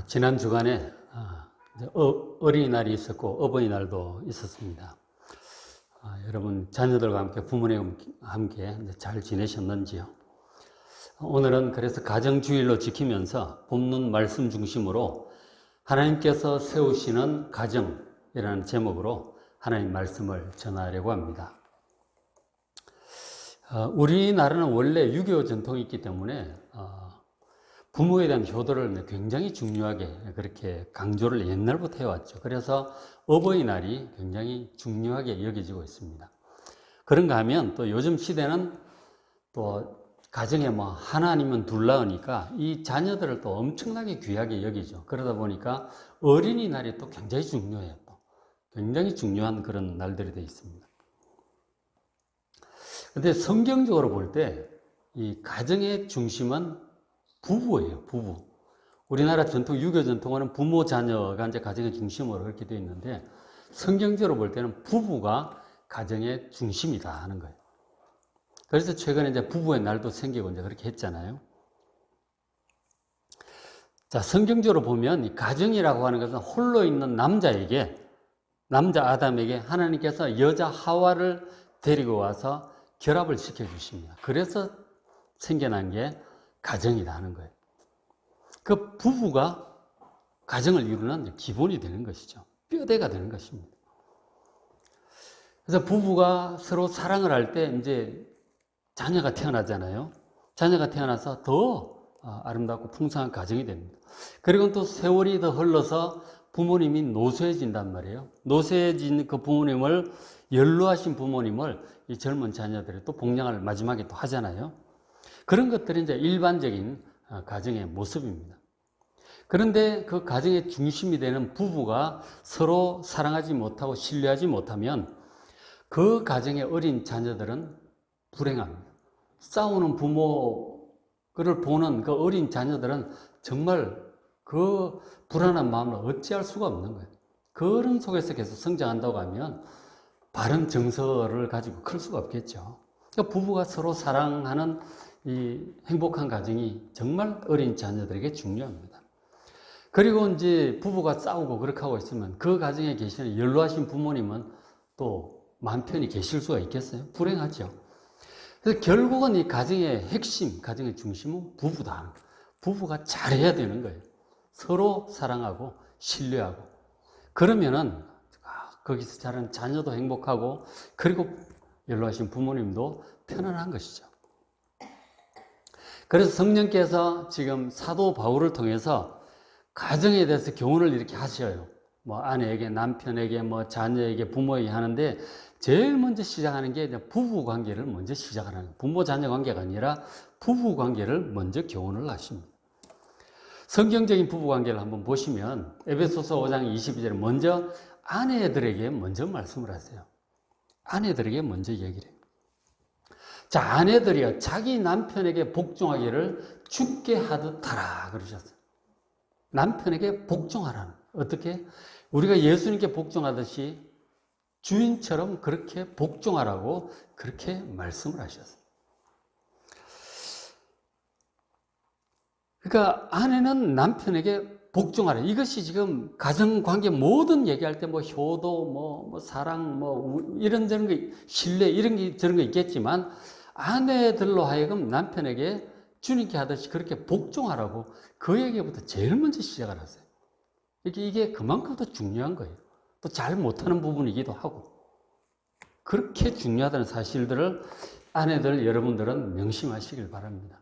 지난 주간에 이제 어린이날이 있었고 어버이날도 있었습니다. 여러분 자녀들과 함께 부모님과 함께 잘 지내셨는지요? 오늘은 그래서 가정주일로 지키면서 본문 말씀 중심으로 하나님께서 세우시는 가정이라는 제목으로 하나님 말씀을 전하려고 합니다. 우리나라는 원래 유교 전통이 있기 때문에 부모에 대한 효도를 굉장히 중요하게 그렇게 강조를 옛날부터 해왔죠. 그래서 어버이날이 굉장히 중요하게 여겨지고 있습니다. 그런가 하면 또 요즘 시대는 또 가정에 뭐 하나 아니면 둘 낳으니까 이 자녀들을 또 엄청나게 귀하게 여기죠. 그러다 보니까 어린이날이 또 굉장히 중요해요. 또 굉장히 중요한 그런 날들이 되어 있습니다. 근데 성경적으로 볼 때 이 가정의 중심은 부부예요, 부부. 우리나라 전통, 유교 전통은 부모, 자녀가 이제 가정의 중심으로 그렇게 되어 있는데, 성경적으로 볼 때는 부부가 가정의 중심이다 하는 거예요. 그래서 최근에 이제 부부의 날도 생기고 이제 그렇게 했잖아요. 자, 성경적으로 보면 이 가정이라고 하는 것은 홀로 있는 남자 아담에게 하나님께서 여자 하와를 데리고 와서 결합을 시켜주십니다. 그래서 생겨난 게 가정이다 하는 거예요. 그 부부가 가정을 이루는 기본이 되는 것이죠. 뼈대가 되는 것입니다. 그래서 부부가 서로 사랑을 할 때 이제 자녀가 태어나잖아요. 자녀가 태어나서 더 아름답고 풍성한 가정이 됩니다. 그리고 또 세월이 더 흘러서 부모님이 노쇠해진단 말이에요. 노쇠해진 그 부모님을, 연로하신 부모님을 이 젊은 자녀들이 또 복양을 마지막에 또 하잖아요. 그런 것들이 이제 일반적인 가정의 모습입니다. 그런데 그 가정의 중심이 되는 부부가 서로 사랑하지 못하고 신뢰하지 못하면 그 가정의 어린 자녀들은 불행합니다. 싸우는 부모를 보는 그 어린 자녀들은 정말 그 불안한 마음을 어찌할 수가 없는 거예요. 그런 속에서 계속 성장한다고 하면 바른 정서를 가지고 클 수가 없겠죠. 그러니까 부부가 서로 사랑하는 이 행복한 가정이 정말 어린 자녀들에게 중요합니다. 그리고 이제 부부가 싸우고 그렇게 하고 있으면 그 가정에 계시는 연로하신 부모님은 또 마음 편히 계실 수가 있겠어요? 불행하죠. 그래서 결국은 이 가정의 핵심, 가정의 중심은 부부다. 부부가 잘해야 되는 거예요. 서로 사랑하고 신뢰하고. 그러면은 거기서 자란 자녀도 행복하고 그리고 연로하신 부모님도 편안한 것이죠. 그래서 성령께서 지금 사도 바울을 통해서 가정에 대해서 교훈을 이렇게 하셔요. 뭐 아내에게, 남편에게, 뭐 자녀에게, 부모에게 하는데 제일 먼저 시작하는 게 부부 관계를 먼저 시작하는 거예요. 부모 자녀 관계가 아니라 부부 관계를 먼저 교훈을 하십니다. 성경적인 부부 관계를 한번 보시면 에베소서 5장 22절에 먼저 아내들에게 먼저 말씀을 하세요. 아내들에게 먼저 얘기를 해요. 자, 아내들이여 자기 남편에게 복종하기를 주께 하듯 하라 그러셨어요. 남편에게 복종하라는. 어떻게? 우리가 예수님께 복종하듯이 주인처럼 그렇게 복종하라고 그렇게 말씀을 하셨어요. 그러니까 아내는 남편에게 복종하라. 이것이 지금 가정관계 모든 얘기할 때 뭐 효도, 뭐 사랑, 뭐 이런 저런 거, 신뢰 이런 게 저런 거 있겠지만 아내들로 하여금 남편에게 주님께 하듯이 그렇게 복종하라고 그 얘기부터 제일 먼저 시작을 하세요. 이게 그만큼 더 중요한 거예요. 또 잘 못하는 부분이기도 하고. 그렇게 중요하다는 사실들을 아내들 여러분들은 명심하시길 바랍니다.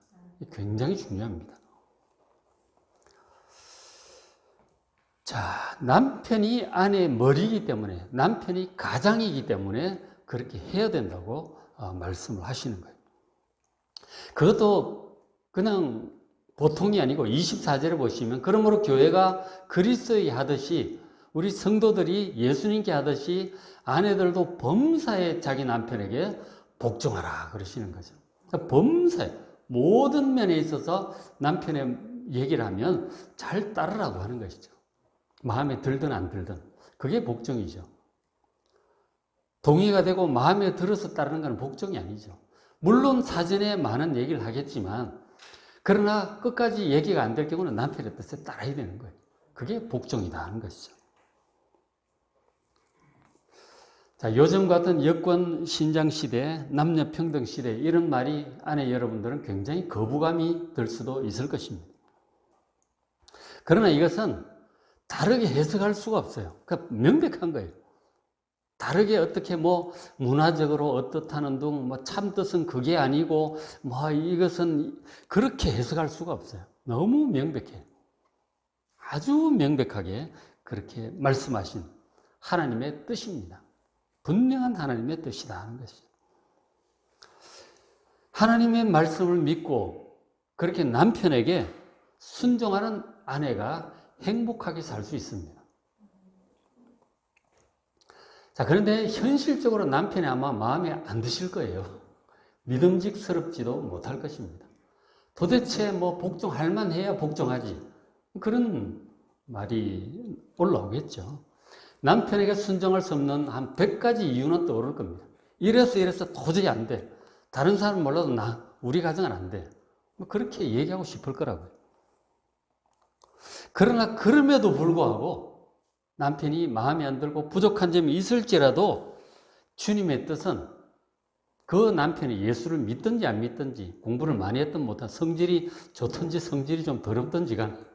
굉장히 중요합니다. 자, 남편이 아내의 머리이기 때문에, 남편이 가장이기 때문에 그렇게 해야 된다고 말씀을 하시는 거예요. 그것도 그냥 보통이 아니고 24절에 보시면 그러므로 교회가 그리스도에게 하듯이 우리 성도들이 예수님께 하듯이 아내들도 범사에 자기 남편에게 복종하라 그러시는 거죠. 그러니까 범사에 모든 면에 있어서 남편의 얘기를 하면 잘 따르라고 하는 것이죠. 마음에 들든 안 들든 그게 복종이죠. 동의가 되고 마음에 들어서 따르는 건 복종이 아니죠. 물론 사전에 많은 얘기를 하겠지만 그러나 끝까지 얘기가 안 될 경우는 남편의 뜻에 따라야 되는 거예요. 그게 복종이다 하는 것이죠. 자, 요즘 같은 여권 신장 시대, 남녀 평등 시대 이런 말이 아내 여러분들은 굉장히 거부감이 들 수도 있을 것입니다. 그러나 이것은 다르게 해석할 수가 없어요. 그러니까 명백한 거예요. 다르게 어떻게 문화적으로 어떻다는 둥 참뜻은 그게 아니고 이것은 그렇게 해석할 수가 없어요. 너무 명백해요. 아주 명백하게 그렇게 말씀하신 하나님의 뜻입니다. 분명한 하나님의 뜻이다 하는 것이죠. 하나님의 말씀을 믿고 그렇게 남편에게 순종하는 아내가 행복하게 살 수 있습니다. 자, 그런데 현실적으로 남편이 아마 마음에 안 드실 거예요. 믿음직스럽지도 못할 것입니다. 도대체 복종할 만해야 복종하지. 그런 말이 올라오겠죠. 남편에게 순종할 수 없는 한 100가지 이유는 떠오를 겁니다. 이래서 도저히 안 돼. 다른 사람 몰라도 우리 가정은 안 돼. 그렇게 얘기하고 싶을 거라고요. 그러나 그럼에도 불구하고 남편이 마음에 안 들고 부족한 점이 있을지라도 주님의 뜻은 그 남편이 예수를 믿든지 안 믿든지 공부를 많이 했든 못한 성질이 좋든지 성질이 좀 더럽든지 간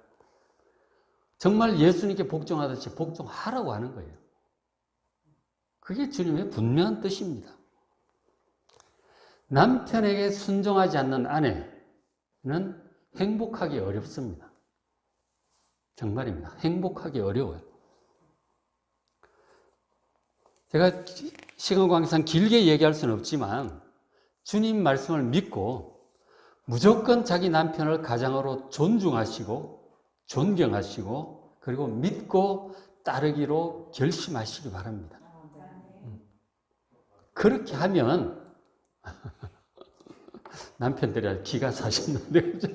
정말 예수님께 복종하듯이 복종하라고 하는 거예요. 그게 주님의 분명한 뜻입니다. 남편에게 순종하지 않는 아내는 행복하기 어렵습니다. 정말입니다. 행복하기 어려워요. 제가 시간 관계상 길게 얘기할 수는 없지만 주님 말씀을 믿고 무조건 자기 남편을 가장으로 존중하시고 존경하시고 그리고 믿고 따르기로 결심하시기 바랍니다. 그렇게 하면 남편들이 기가 사셨는데 그죠?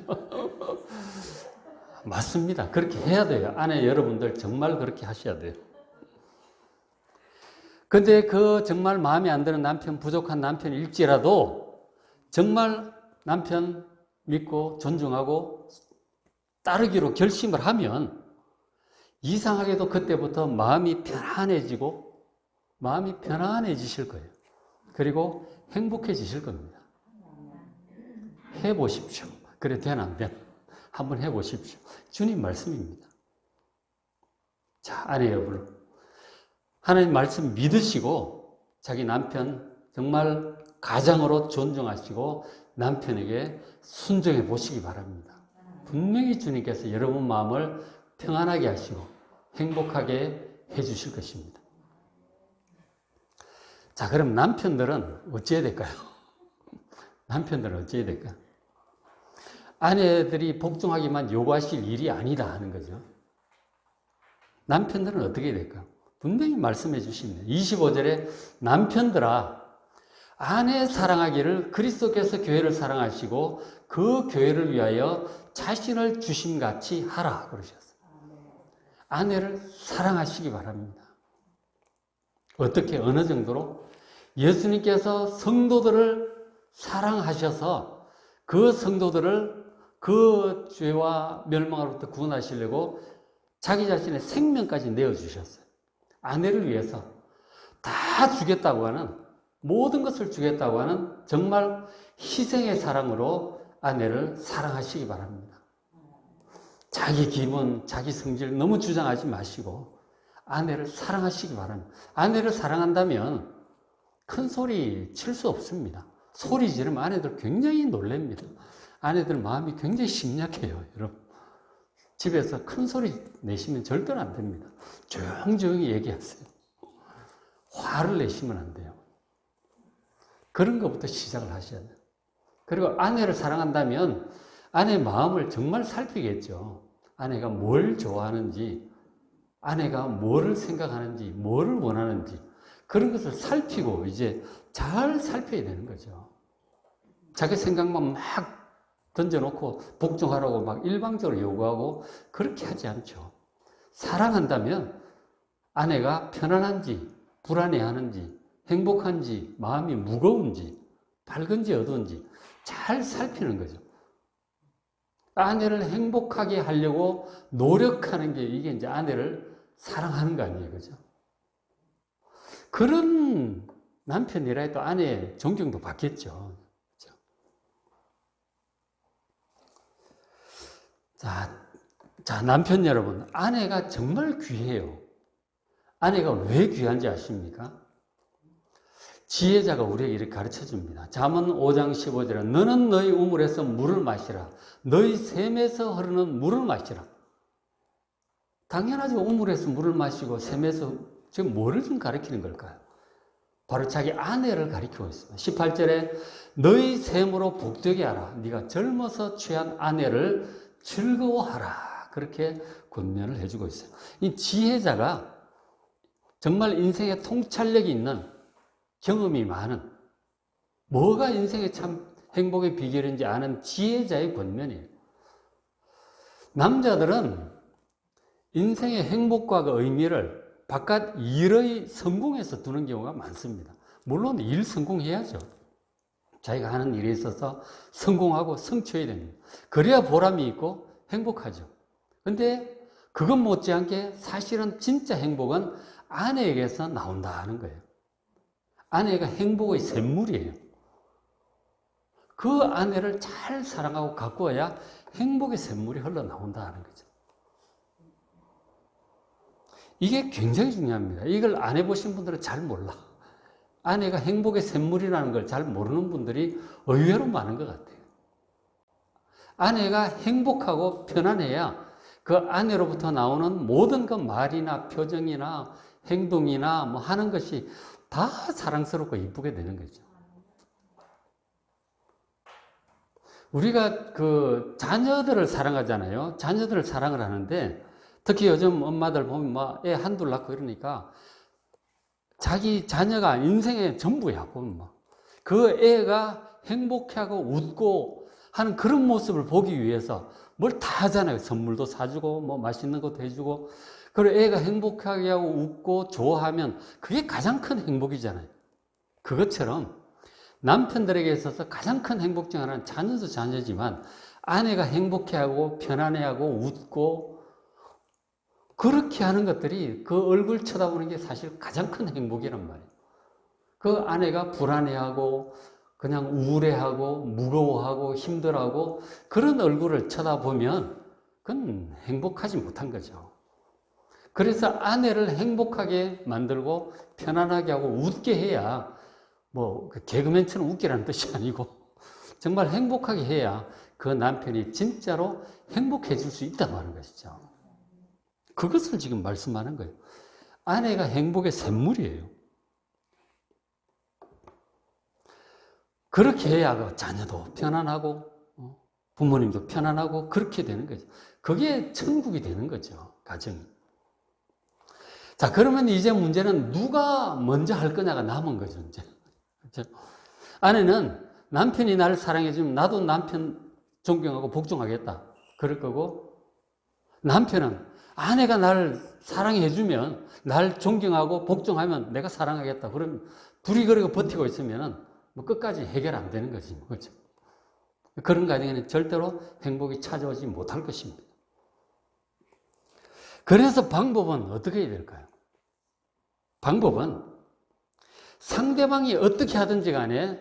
맞습니다. 그렇게 해야 돼요. 아내 여러분들 정말 그렇게 하셔야 돼요. 근데 정말 마음에 안 드는 남편, 부족한 남편일지라도 정말 남편 믿고 존중하고 따르기로 결심을 하면 이상하게도 그때부터 마음이 편안해지실 거예요. 그리고 행복해지실 겁니다. 해보십시오. 그래 되나 안 되나 한번 해보십시오. 주님 말씀입니다. 자, 아내 여러분, 하나님 말씀 믿으시고 자기 남편 정말 가장으로 존중하시고 남편에게 순종해 보시기 바랍니다. 분명히 주님께서 여러분 마음을 평안하게 하시고 행복하게 해주실 것입니다. 자, 그럼 남편들은 어찌해야 될까요? 남편들은 어찌해야 될까요? 아내들이 복종하기만 요구하실 일이 아니다 하는 거죠. 남편들은 어떻게 해야 될까요? 분명히 말씀해 주십니다. 25절에 남편들아 아내 사랑하기를 그리스도께서 교회를 사랑하시고 그 교회를 위하여 자신을 주심같이 하라 그러셨어요. 아내를 사랑하시기 바랍니다. 어떻게 어느 정도로? 예수님께서 성도들을 사랑하셔서 그 성도들을 그 죄와 멸망으로부터 구원하시려고 자기 자신의 생명까지 내어주셨어요. 아내를 위해서 다 주겠다고 하는, 모든 것을 주겠다고 하는 정말 희생의 사랑으로 아내를 사랑하시기 바랍니다. 자기 기분, 자기 성질 너무 주장하지 마시고 아내를 사랑하시기 바랍니다. 아내를 사랑한다면 큰 소리 칠 수 없습니다. 소리 지르면 아내들 굉장히 놀랍니다. 아내들 마음이 굉장히 심약해요, 여러분. 집에서 큰 소리 내시면 절대로 안 됩니다. 조용조용히 얘기하세요. 화를 내시면 안 돼요. 그런 것부터 시작을 하셔야 돼요. 그리고 아내를 사랑한다면 아내의 마음을 정말 살피겠죠. 아내가 뭘 좋아하는지, 아내가 뭐를 생각하는지, 뭐를 원하는지 그런 것을 살피고 이제 잘 살펴야 되는 거죠. 자기 생각만 막 던져놓고 복종하라고 막 일방적으로 요구하고 그렇게 하지 않죠. 사랑한다면 아내가 편안한지 불안해하는지 행복한지 마음이 무거운지 밝은지 어두운지 잘 살피는 거죠. 아내를 행복하게 하려고 노력하는 게 이게 이제 아내를 사랑하는 거 아니에요. 그죠? 그런 남편이라 해도 아내의 존경도 받겠죠. 그죠? 자, 남편 여러분, 아내가 정말 귀해요. 아내가 왜 귀한지 아십니까? 지혜자가 우리에게 이렇게 가르쳐 줍니다. 잠언 5장 15절에 너는 너희 우물에서 물을 마시라. 너희 샘에서 흐르는 물을 마시라. 당연하죠. 우물에서 물을 마시고 샘에서 지금 뭐를 좀 가르치는 걸까요? 바로 자기 아내를 가리키고 있습니다. 18절에 너희 샘으로 복되게 하라. 네가 젊어서 취한 아내를 즐거워하라. 그렇게 권면을 해주고 있어요. 이 지혜자가 정말 인생에 통찰력이 있는 경험이 많은, 뭐가 인생의 참 행복의 비결인지 아는 지혜자의 권면이에요. 남자들은 인생의 행복과 그 의미를 바깥 일의 성공에서 두는 경우가 많습니다. 물론 일 성공해야죠. 자기가 하는 일에 있어서 성공하고 성취해야 됩니다. 그래야 보람이 있고 행복하죠. 근데 그것 못지않게 사실은 진짜 행복은 아내에게서 나온다는 거예요. 아내가 행복의 샘물이에요. 그 아내를 잘 사랑하고 가꾸어야 행복의 샘물이 흘러나온다는 거죠. 이게 굉장히 중요합니다. 이걸 안 해보신 분들은 잘 몰라. 아내가 행복의 샘물이라는 걸 잘 모르는 분들이 의외로 많은 것 같아요. 아내가 행복하고 편안해야 그 아내로부터 나오는 모든 그 말이나 표정이나 행동이나 뭐 하는 것이 다 사랑스럽고 이쁘게 되는 거죠. 우리가 그 자녀들을 사랑하잖아요. 자녀들을 사랑을 하는데 특히 요즘 엄마들 보면 막 애 한둘 낳고 이러니까 자기 자녀가 인생의 전부야. 보면 막 그 애가 행복해하고 웃고 하는 그런 모습을 보기 위해서 뭘 다 하잖아요. 선물도 사주고 뭐 맛있는 것도 해주고. 그리고 애가 행복하게 하고 웃고 좋아하면 그게 가장 큰 행복이잖아요. 그것처럼 남편들에게 있어서 가장 큰 행복 중 하나는 자녀도 자녀지만 아내가 행복해하고 편안해하고 웃고 그렇게 하는 것들이 그 얼굴 쳐다보는 게 사실 가장 큰 행복이란 말이에요. 그 아내가 불안해하고 그냥 우울해하고 무거워하고 힘들어하고 그런 얼굴을 쳐다보면 그건 행복하지 못한 거죠. 그래서 아내를 행복하게 만들고 편안하게 하고 웃게 해야 뭐 개그맨처럼 웃기라는 뜻이 아니고 정말 행복하게 해야 그 남편이 진짜로 행복해질 수 있다고 하는 것이죠. 그것을 지금 말씀하는 거예요. 아내가 행복의 샘물이에요. 그렇게 해야 그 자녀도 편안하고 부모님도 편안하고 그렇게 되는 거죠. 그게 천국이 되는 거죠. 가정이. 자, 그러면 이제 문제는 누가 먼저 할 거냐가 남은 거죠. 이제. 그렇죠? 아내는 남편이 나를 사랑해주면 나도 남편 존경하고 복종하겠다. 그럴 거고, 남편은 아내가 나를 사랑해주면, 날 존경하고 복종하면 내가 사랑하겠다. 그러면 둘이 그러고 버티고 있으면 뭐 끝까지 해결 안 되는 거지. 그렇죠? 그런 가정에는 절대로 행복이 찾아오지 못할 것입니다. 그래서 방법은 어떻게 해야 될까요? 방법은 상대방이 어떻게 하든지 간에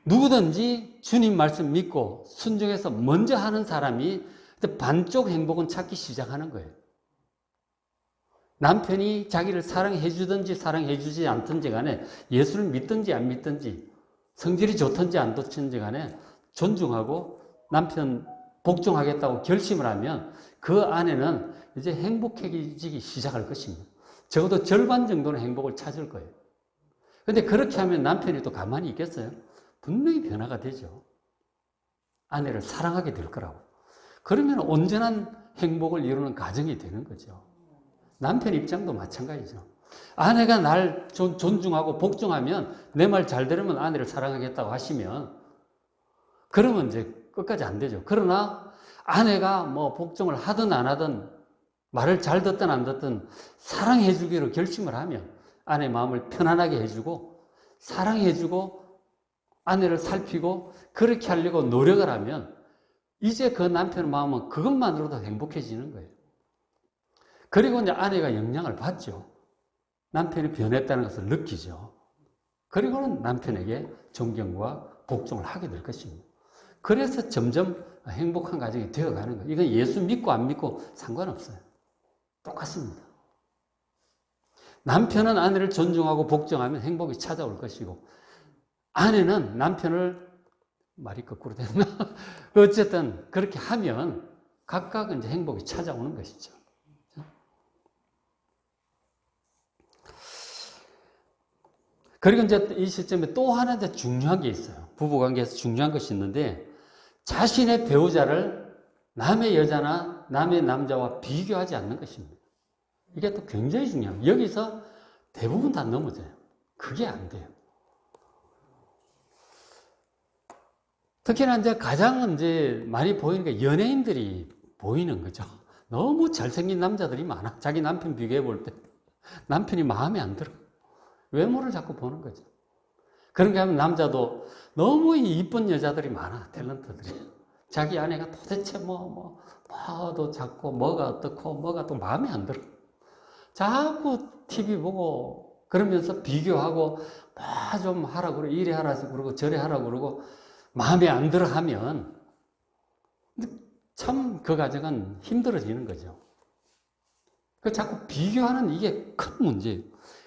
누구든지 주님 말씀 믿고 순종해서 먼저 하는 사람이 반쪽 행복은 찾기 시작하는 거예요. 남편이 자기를 사랑해 주든지 사랑해 주지 않든지 간에 예수를 믿든지 안 믿든지 성질이 좋든지 안 좋든지 간에 존중하고 남편 복종하겠다고 결심을 하면 그 아내는 이제 행복해지기 시작할 것입니다. 적어도 절반 정도는 행복을 찾을 거예요. 근데 그렇게 하면 남편이 또 가만히 있겠어요? 분명히 변화가 되죠. 아내를 사랑하게 될 거라고. 그러면 온전한 행복을 이루는 가정이 되는 거죠. 남편 입장도 마찬가지죠. 아내가 날 존중하고 복종하면 내 말 잘 들으면 아내를 사랑하겠다고 하시면 그러면 이제 끝까지 안 되죠. 그러나 아내가 뭐 복종을 하든 안 하든 말을 잘 듣든 안 듣든 사랑해 주기로 결심을 하면 아내 마음을 편안하게 해주고 사랑해 주고 아내를 살피고 그렇게 하려고 노력을 하면 이제 그 남편의 마음은 그것만으로도 행복해지는 거예요. 그리고 이제 아내가 영향을 받죠. 남편이 변했다는 것을 느끼죠. 그리고는 남편에게 존경과 복종을 하게 될 것입니다. 그래서 점점 행복한 가정이 되어가는 거예요. 이건 예수 믿고 안 믿고 상관없어요. 똑같습니다. 남편은 아내를 존중하고 복종하면 행복이 찾아올 것이고, 아내는 남편을, 말이 거꾸로 됐나? 어쨌든 그렇게 하면 각각 이제 행복이 찾아오는 것이죠. 그리고 이제 이 시점에 또 하나 이제 중요한 게 있어요. 부부관계에서 중요한 것이 있는데, 자신의 배우자를 남의 여자나 남의 남자와 비교하지 않는 것입니다. 이게 또 굉장히 중요해요. 여기서 대부분 다 넘어져요. 그게 안 돼요. 특히나 이제 가장 이제 많이 보이는 게 연예인들이 보이는 거죠. 너무 잘생긴 남자들이 많아. 자기 남편 비교해 볼 때 남편이 마음에 안 들어. 외모를 자꾸 보는 거죠. 그런가 하면 남자도 너무 이쁜 여자들이 많아. 탤런트들이. 자기 아내가 도대체 뭐도 작고 뭐가 어떻고 뭐가 또 마음에 안 들어. 자꾸 TV 보고 그러면서 비교하고 좀 하라고 그러고 이래 하라고 그러고 저래 하라고 그러고 마음에 안 들어 하면 참 그 가정은 힘들어지는 거죠. 그 자꾸 비교하는 이게 큰 문제예요.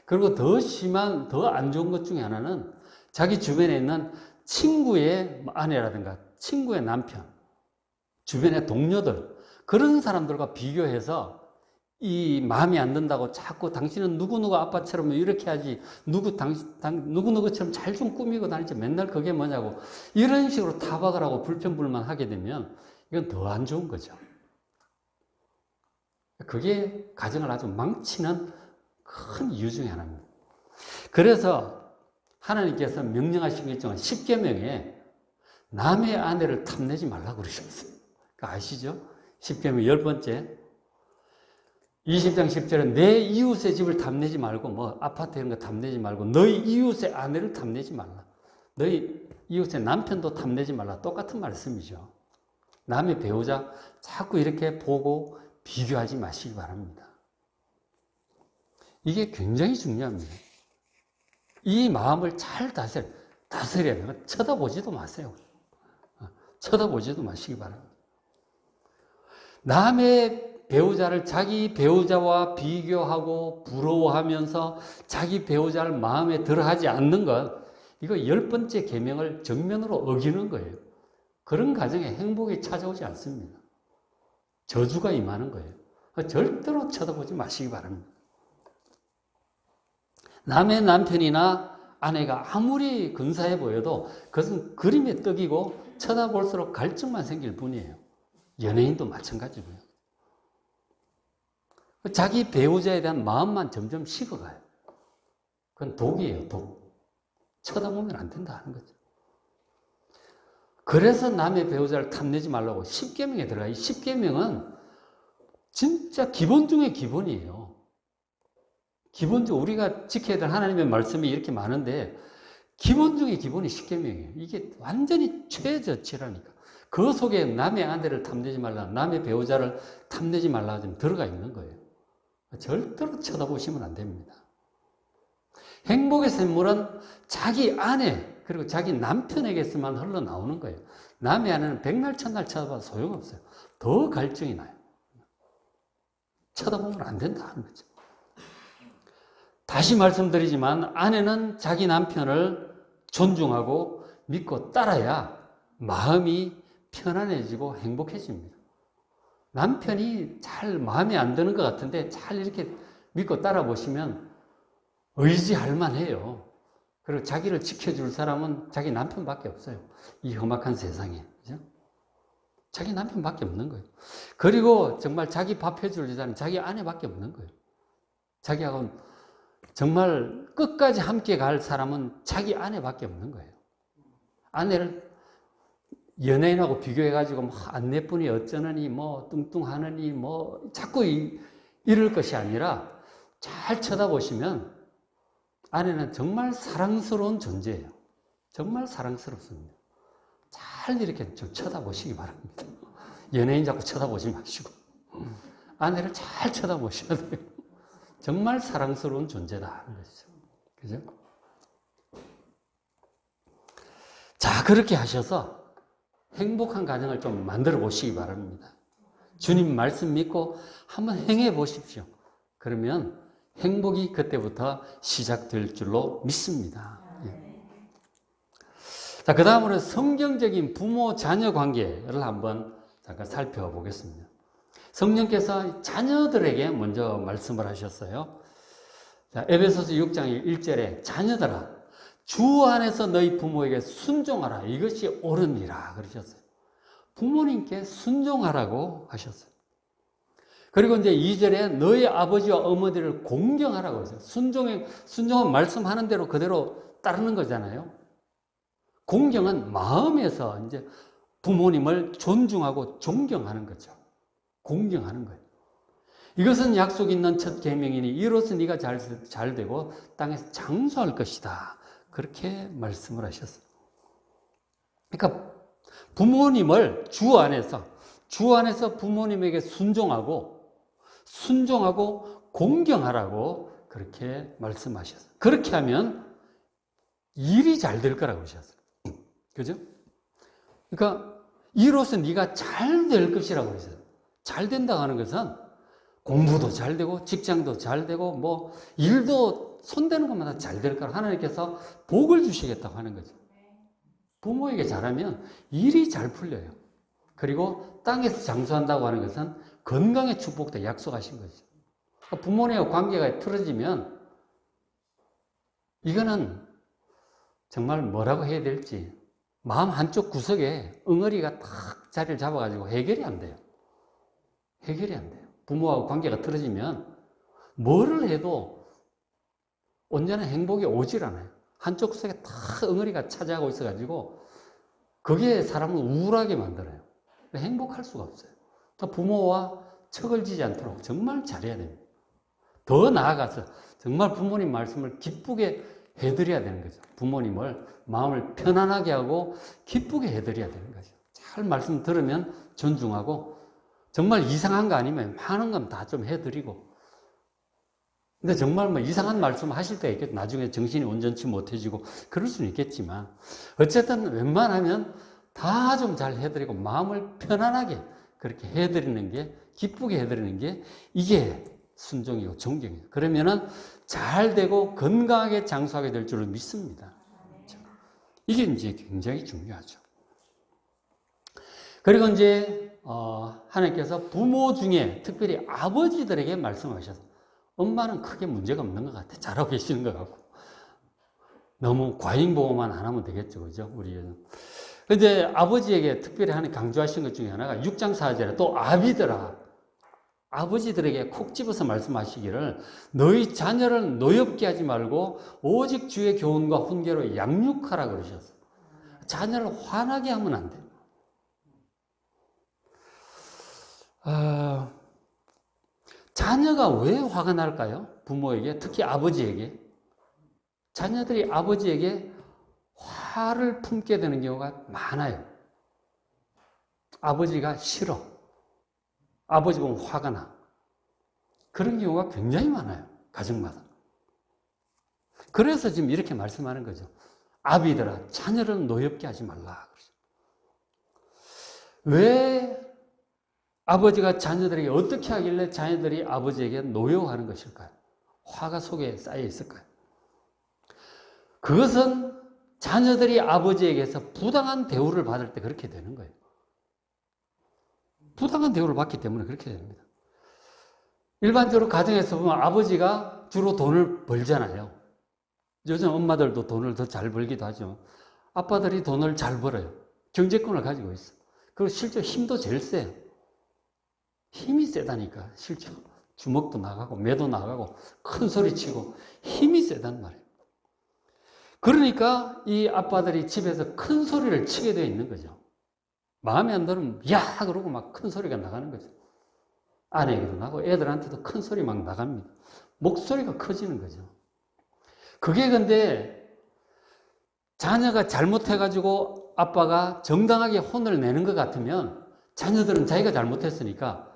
그리고 더 심한, 더 안 좋은 것 중에 하나는 자기 주변에 있는 친구의 아내라든가 친구의 남편, 주변의 동료들, 그런 사람들과 비교해서 이 마음이 안 든다고 자꾸 당신은 누구누구 아빠처럼 이렇게 하지, 누구누구처럼 잘 좀 꾸미고 다니지, 맨날 그게 뭐냐고, 이런 식으로 타박을 하고 불평불만 하게 되면 이건 더 안 좋은 거죠. 그게 가정을 아주 망치는 큰 이유 중에 하나입니다. 그래서 하나님께서 명령하신 것 중에 10계명에 남의 아내를 탐내지 말라고 그러셨어요. 아시죠? 10계명 10번째. 20장 10절에 내 이웃의 집을 탐내지 말고, 아파트 이런 거 탐내지 말고, 너희 이웃의 아내를 탐내지 말라. 너희 이웃의 남편도 탐내지 말라. 똑같은 말씀이죠. 남의 배우자 자꾸 이렇게 보고 비교하지 마시기 바랍니다. 이게 굉장히 중요합니다. 이 마음을 잘 다스려야 돼요. 쳐다보지도 마세요. 쳐다보지도 마시기 바랍니다. 남의 배우자를 자기 배우자와 비교하고 부러워하면서 자기 배우자를 마음에 들어하지 않는 것, 이거 10번째 계명을 정면으로 어기는 거예요. 그런 가정에 행복이 찾아오지 않습니다. 저주가 임하는 거예요. 절대로 쳐다보지 마시기 바랍니다. 남의 남편이나 아내가 아무리 근사해 보여도 그것은 그림의 떡이고 쳐다볼수록 갈증만 생길 뿐이에요. 연예인도 마찬가지고요. 자기 배우자에 대한 마음만 점점 식어가요. 그건 독이에요, 독. 쳐다보면 안 된다 하는 거죠. 그래서 남의 배우자를 탐내지 말라고 10계명에 들어가요. 이 10계명은 진짜 기본 중에 기본이에요. 기본적으로 우리가 지켜야 될 하나님의 말씀이 이렇게 많은데 기본 중에 기본이 10계명이에요. 이게 완전히 최저치라니까. 그 속에 남의 아내를 탐내지 말라, 남의 배우자를 탐내지 말라 좀 들어가 있는 거예요. 절대로 쳐다보시면 안 됩니다. 행복의 샘물은 자기 아내 그리고 자기 남편에게서만 흘러나오는 거예요. 남의 아내는 백날 천날 쳐다봐도 소용없어요. 더 갈증이 나요. 쳐다보면 안 된다 하는 거죠. 다시 말씀드리지만 아내는 자기 남편을 존중하고 믿고 따라야 마음이 편안해지고 행복해집니다. 남편이 잘 마음에 안 드는 것 같은데 잘 이렇게 믿고 따라 보시면 의지할 만해요. 그리고 자기를 지켜줄 사람은 자기 남편밖에 없어요. 이 험악한 세상에. 그죠? 자기 남편밖에 없는 거예요. 그리고 정말 자기 밥 해줄 여자는 자기 아내밖에 없는 거예요. 자기하고 정말 끝까지 함께 갈 사람은 자기 아내밖에 없는 거예요. 아내를 연예인하고 비교해가지고 안 예쁘니 어쩌느니 뚱뚱하느니 자꾸 이럴 것이 아니라 잘 쳐다보시면 아내는 정말 사랑스러운 존재예요. 정말 사랑스럽습니다. 잘 잘 이렇게 좀 쳐다보시기 바랍니다. 연예인 자꾸 쳐다보지 마시고 아내를 잘 쳐다보셔야 돼요. 정말 사랑스러운 존재다 하는 것이죠. 그죠? 자, 그렇게 하셔서 행복한 가정을 좀 만들어 보시기 바랍니다. 주님 말씀 믿고 한번 행해 보십시오. 그러면 행복이 그때부터 시작될 줄로 믿습니다. 예. 자, 그 다음으로 성경적인 부모 자녀 관계를 한번 잠깐 살펴보겠습니다. 성령께서 자녀들에게 먼저 말씀을 하셨어요. 자, 에베소서 6장 1절에 자녀들아 주 안에서 너희 부모에게 순종하라. 이것이 옳으니라 그러셨어요. 부모님께 순종하라고 하셨어요. 그리고 이제 2절에 너희 아버지와 어머니를 공경하라고 했어요. 순종은 말씀하는 대로 그대로 따르는 거잖아요. 공경은 마음에서 이제 부모님을 존중하고 존경하는 거죠. 공경하는 거예요. 이것은 약속 있는 첫 계명이니 이로써 네가 잘 되고 땅에서 장수할 것이다. 그렇게 말씀을 하셨어요. 그러니까 부모님을 주 안에서 부모님에게 순종하고 공경하라고 그렇게 말씀하셨어요. 그렇게 하면 일이 잘 될 거라고 하셨어요. 그죠? 그러니까 이로써 네가 잘 될 것이라고 했어요. 잘 된다고 하는 것은 공부도 잘 되고 직장도 잘 되고 뭐 일도 손대는 것마다 잘 될 거라 하나님께서 복을 주시겠다고 하는 거죠. 부모에게 잘하면 일이 잘 풀려요. 그리고 땅에서 장수한다고 하는 것은 건강의 축복도 약속하신 거죠. 부모님과 관계가 틀어지면 이거는 정말 뭐라고 해야 될지 마음 한쪽 구석에 엉어리가 탁 자리를 잡아가지고 해결이 안 돼요. 해결이 안 돼요. 부모하고 관계가 틀어지면 뭐를 해도 온전한 행복이 오질 않아요. 한쪽 구석에 탁 엉어리가 차지하고 있어가지고 그게 사람을 우울하게 만들어요. 행복할 수가 없어요. 부모와 척을 지지 않도록 정말 잘해야 됩니다. 더 나아가서 정말 부모님 말씀을 기쁘게 해드려야 되는 거죠. 부모님을 마음을 편안하게 하고 기쁘게 해드려야 되는 거죠. 잘 말씀 들으면 존중하고 정말 이상한 거 아니면 많은 건 다 좀 해드리고 근데 정말 뭐 이상한 말씀 하실 때가 있겠죠. 나중에 정신이 온전치 못해지고 그럴 수는 있겠지만 어쨌든 웬만하면 다 좀 잘 해드리고 마음을 편안하게 그렇게 해드리는 게 기쁘게 해드리는 게 이게 순종이고 존경이에요. 그러면은 잘 되고 건강하게 장수하게 될 줄을 믿습니다. 이게 이제 굉장히 중요하죠. 그리고 이제 하나님께서 부모 중에 특별히 아버지들에게 말씀하셔서 엄마는 크게 문제가 없는 것 같아. 잘하고 계시는 것 같고. 너무 과잉보호만 안 하면 되겠죠. 그죠? 우리는. 근데 아버지에게 특별히 하나님 강조하신 것 중에 하나가 6장 4절에 또 아비들아. 아버지들에게 콕 집어서 말씀하시기를 너희 자녀를 노엽게 하지 말고 오직 주의 교훈과 훈계로 양육하라 그러셨어요. 자녀를 화나게 하면 안 돼요. 자녀가 왜 화가 날까요? 부모에게, 특히 아버지에게. 자녀들이 아버지에게 화를 품게 되는 경우가 많아요. 아버지가 싫어. 아버지 보면 화가 나. 그런 경우가 굉장히 많아요. 가정마다. 그래서 지금 이렇게 말씀하는 거죠. 아비들아, 자녀를 노엽게 하지 말라. 왜 아버지가 자녀들에게 어떻게 하길래 자녀들이 아버지에게 노여워하는 것일까요? 화가 속에 쌓여 있을까요? 그것은 자녀들이 아버지에게서 부당한 대우를 받을 때 그렇게 되는 거예요. 부당한 대우를 받기 때문에 그렇게 됩니다. 일반적으로 가정에서 보면 아버지가 주로 돈을 벌잖아요. 요즘 엄마들도 돈을 더 잘 벌기도 하죠. 아빠들이 돈을 잘 벌어요. 경제권을 가지고 있어. 그리고 실제 힘도 제일 세요. 힘이 세다니까. 실제 주먹도 나가고 매도 나가고 큰 소리 치고 힘이 세단 말이에요. 그러니까 이 아빠들이 집에서 큰 소리를 치게 되어 있는 거죠. 마음에 안 들으면 야 그러고 막 큰 소리가 나가는 거죠. 아내에게도 나고 애들한테도 큰 소리 막 나갑니다. 목소리가 커지는 거죠. 그게 근데 자녀가 잘못해가지고 아빠가 정당하게 혼을 내는 것 같으면 자녀들은 자기가 잘못했으니까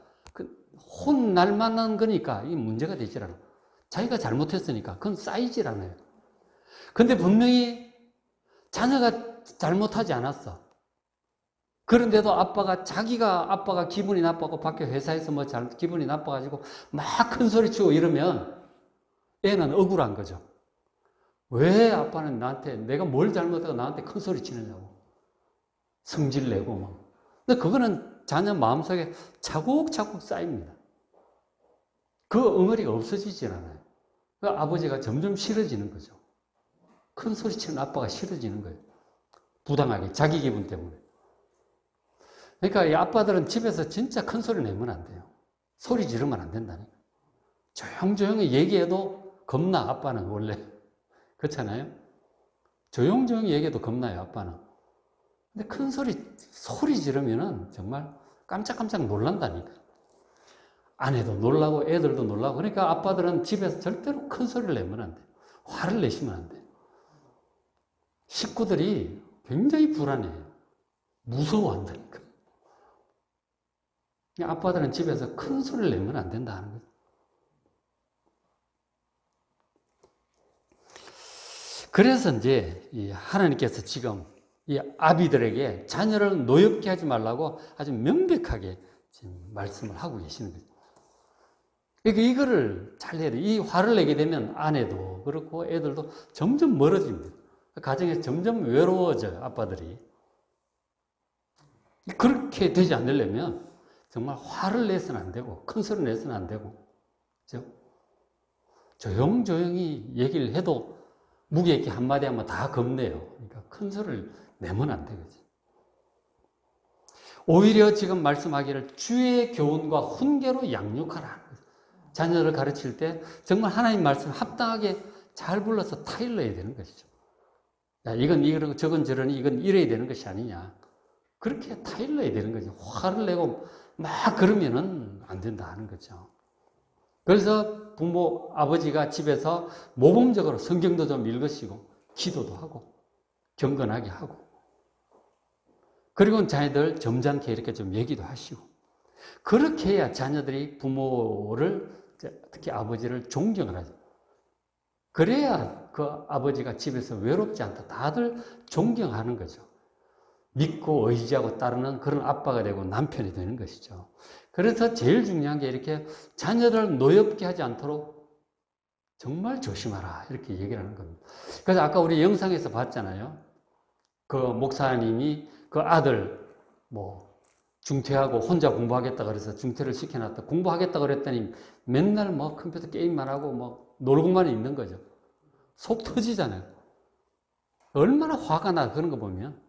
혼날 만한 거니까 이 문제가 되질 않아. 자기가 잘못했으니까 그건 쌓이질 않아요. 근데 분명히 자녀가 잘못하지 않았어. 그런데도 아빠가 기분이 나빠고 밖에 회사에서 기분이 나빠가지고 막 큰 소리 치고 이러면 애는 억울한 거죠. 왜 아빠는 내가 뭘 잘못해서 나한테 큰 소리 치느냐고. 성질 내고 막. 근데 그거는 자녀 마음속에 차곡차곡 쌓입니다. 그 엉어리가 없어지질 않아요. 그 아버지가 점점 싫어지는 거죠. 큰 소리 치는 아빠가 싫어지는 거예요. 부당하게, 자기 기분 때문에. 그러니까 이 아빠들은 집에서 진짜 큰 소리 내면 안 돼요. 소리 지르면 안 된다니까. 조용조용히 얘기해도 겁나, 아빠는 원래. 그렇잖아요? 조용조용히 얘기해도 겁나요, 아빠는. 근데 큰 소리 지르면은 정말 깜짝깜짝 놀란다니까. 아내도 놀라고 애들도 놀라고. 그러니까 아빠들은 집에서 절대로 큰 소리를 내면 안 돼. 화를 내시면 안 돼. 식구들이 굉장히 불안해요. 무서워한다니까. 아빠들은 집에서 큰 소리를 내면 안 된다는 거죠. 그래서 이제 하나님께서 지금 이 아비들에게 자녀를 노엽게 하지 말라고 아주 명백하게 지금 말씀을 하고 계시는 거죠. 그러니까 이거를 잘 해야 돼요. 이 화를 내게 되면 아내도 그렇고 애들도 점점 멀어집니다. 가정에서 점점 외로워져요, 아빠들이. 그렇게 되지 않으려면 정말 화를 내서는 안 되고 큰 소리 내서는 안 되고, 그렇죠? 조용조용히 얘기를 해도 무게 있게 한마디 하면 다 겁내요. 그러니까 큰 소리를 내면 안 되거지. 오히려 지금 말씀하기를 주의 교훈과 훈계로 양육하라. 자녀를 가르칠 때 정말 하나님 말씀 합당하게 잘 불러서 타일러야 되는 것이죠. 야, 이건 이러고 저건 저러니 이건 이래야 되는 것이 아니냐. 그렇게 타일러야 되는 거죠. 화를 내고 막 그러면은 안 된다 하는 거죠. 그래서 부모, 아버지가 집에서 모범적으로 성경도 좀 읽으시고 기도도 하고 경건하게 하고, 그리고 자녀들 점잖게 이렇게 좀 얘기도 하시고, 그렇게 해야 자녀들이 부모를, 특히 아버지를 존경을 하죠. 그래야 그 아버지가 집에서 외롭지 않다. 다들 존경하는 거죠. 믿고 의지하고 따르는 그런 아빠가 되고 남편이 되는 것이죠. 그래서 제일 중요한 게 이렇게 자녀들을 노엽게 하지 않도록 정말 조심하라, 이렇게 얘기를 하는 겁니다. 그래서 아까 우리 영상에서 봤잖아요. 그 목사님이 그 아들 중퇴하고 혼자 공부하겠다 그래서 중퇴를 시켜놨다. 공부하겠다 그랬더니 맨날 컴퓨터 게임만 하고 놀고만 있는 거죠. 속 터지잖아요. 얼마나 화가 나, 그런 거 보면.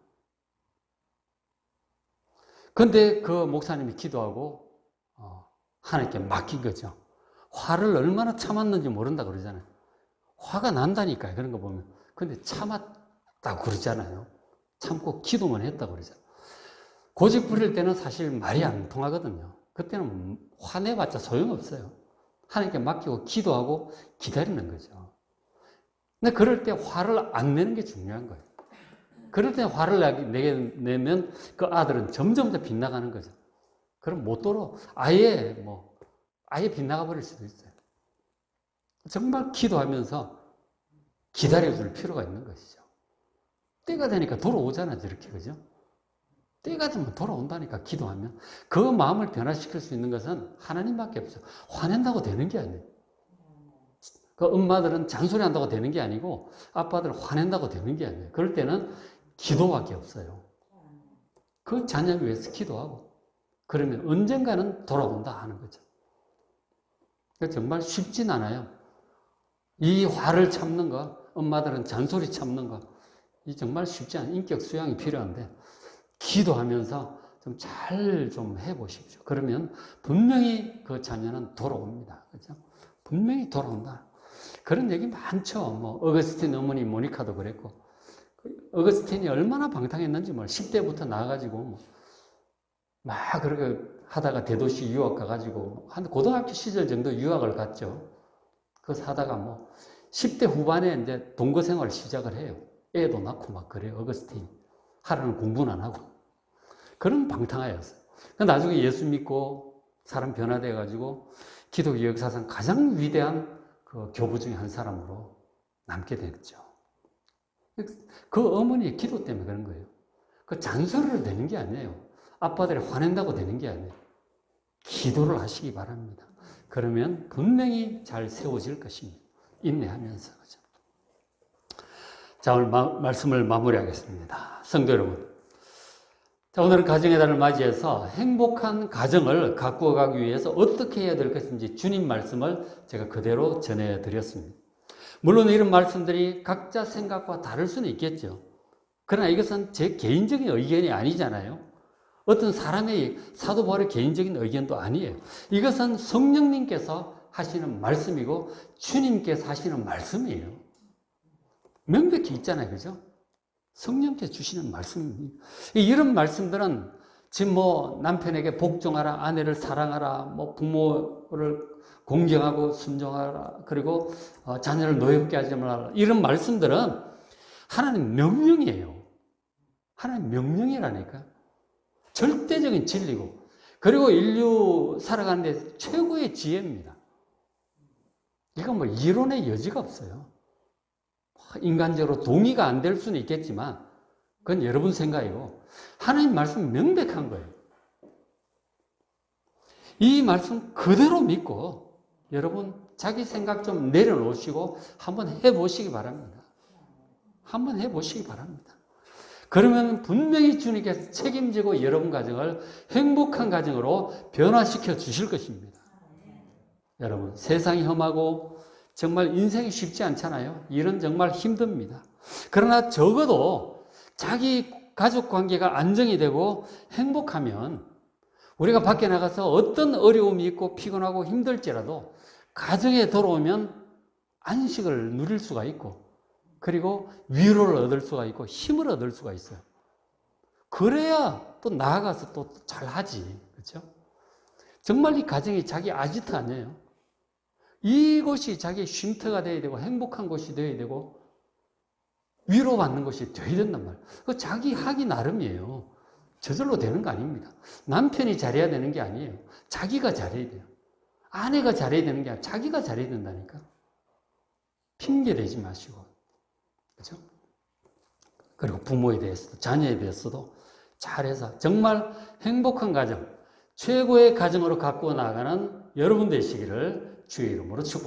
근데 그 목사님이 기도하고 하나님께 맡긴 거죠. 화를 얼마나 참았는지 모른다 그러잖아요. 화가 난다니까요, 그런 거 보면. 근데 참았다고 그러잖아요. 참고 기도만 했다고 그러잖아요. 고집 부릴 때는 사실 말이 안 통하거든요. 그때는 화내봤자 소용없어요. 하나님께 맡기고 기도하고 기다리는 거죠. 근데 그럴 때 화를 안 내는 게 중요한 거예요. 그럴 때 화를 내면 그 아들은 점점 더 빗나가는 거죠. 그럼 못 돌아. 아예 빗나가 버릴 수도 있어요. 정말 기도하면서 기다려줄 필요가 있는 것이죠. 때가 되니까 돌아오잖아요, 저렇게, 그죠? 때가 되면 돌아온다니까, 기도하면. 그 마음을 변화시킬 수 있는 것은 하나님밖에 없어요. 화낸다고 되는 게 아니에요. 그 엄마들은 잔소리 한다고 되는 게 아니고, 아빠들은 화낸다고 되는 게 아니에요. 그럴 때는 기도밖에 없어요. 그 자녀를 위해서 기도하고, 그러면 언젠가는 돌아온다 하는 거죠. 정말 쉽진 않아요. 이 화를 참는 거, 엄마들은 잔소리 참는 거, 이 정말 쉽지 않아요. 인격 수양이 필요한데, 기도하면서 좀 잘 좀 해보십시오. 그러면 분명히 그 자녀는 돌아옵니다. 그죠? 분명히 돌아온다. 그런 얘기 많죠. 어거스틴 어머니 모니카도 그랬고, 어거스틴이 얼마나 방탕했는지 10대부터 나와가지고 막 그렇게 하다가 대도시 유학 가가지고 한 고등학교 시절 정도 유학을 갔죠. 그래서 하다가 10대 후반에 이제 동거 생활을 시작을 해요. 애도 낳고 막 그래요. 어거스틴. 하루는 공부는 안 하고. 그런 방탕하였어요. 나중에 예수 믿고 사람 변화돼가지고 기독교 역사상 가장 위대한 그 교부 중에 한 사람으로 남게 됐죠. 그 어머니의 기도 때문에 그런 거예요. 그 잔소리로 되는 게 아니에요. 아빠들이 화낸다고 되는 게 아니에요. 기도를 하시기 바랍니다. 그러면 분명히 잘 세워질 것입니다. 인내하면서. 그죠? 자, 오늘 말씀을 마무리하겠습니다. 성도 여러분. 자, 오늘은 가정의 달을 맞이해서 행복한 가정을 가꾸어 가기 위해서 어떻게 해야 될 것인지 주님 말씀을 제가 그대로 전해드렸습니다. 물론 이런 말씀들이 각자 생각과 다를 수는 있겠죠. 그러나 이것은 제 개인적인 의견이 아니잖아요. 어떤 사람의 사도 바울의 개인적인 의견도 아니에요. 이것은 성령님께서 하시는 말씀이고 주님께서 하시는 말씀이에요. 명백히 있잖아요. 그죠? 성령께서 주시는 말씀입니다. 이런 말씀들은 지금 뭐 남편에게 복종하라, 아내를 사랑하라, 뭐 부모를 공경하고 순종하라, 그리고 자녀를 노엽게 하지 말라, 이런 말씀들은 하나님 명령이에요. 하나님 명령이라니까. 절대적인 진리고, 그리고 인류 살아가는 데 최고의 지혜입니다. 이건 뭐 이론의 여지가 없어요. 인간적으로 동의가 안 될 수는 있겠지만 그건 여러분 생각이고 하나님 말씀 명백한 거예요. 이 말씀 그대로 믿고 여러분 자기 생각 좀 내려놓으시고 한번 해보시기 바랍니다. 한번 해보시기 바랍니다. 그러면 분명히 주님께서 책임지고 여러분 가정을 행복한 가정으로 변화시켜 주실 것입니다. 여러분, 세상이 험하고 정말 인생이 쉽지 않잖아요. 일은 정말 힘듭니다. 그러나 적어도 자기 가족 관계가 안정이 되고 행복하면 우리가 밖에 나가서 어떤 어려움이 있고 피곤하고 힘들지라도 가정에 돌아오면 안식을 누릴 수가 있고, 그리고 위로를 얻을 수가 있고 힘을 얻을 수가 있어요. 그래야 또 나아가서 또 잘하지. 그렇죠? 정말 이 가정이 자기 아지트 아니에요. 이곳이 자기의 쉼터가 되어야 되고 행복한 곳이 되어야 되고 위로받는 것이 되어야 된단 말이에요. 그 자기 하기 나름이에요. 저절로 되는 거 아닙니다. 남편이 잘해야 되는 게 아니에요. 자기가 잘해야 돼요. 아내가 잘해야 되는 게 아니라 자기가 잘해야 된다니까. 핑계 대지 마시고. 그죠? 그리고 부모에 대해서도, 자녀에 대해서도 잘해서 정말 행복한 가정, 최고의 가정으로 가꾸어 나가는 여러분 되시기를 주의 이름으로 축복합니다.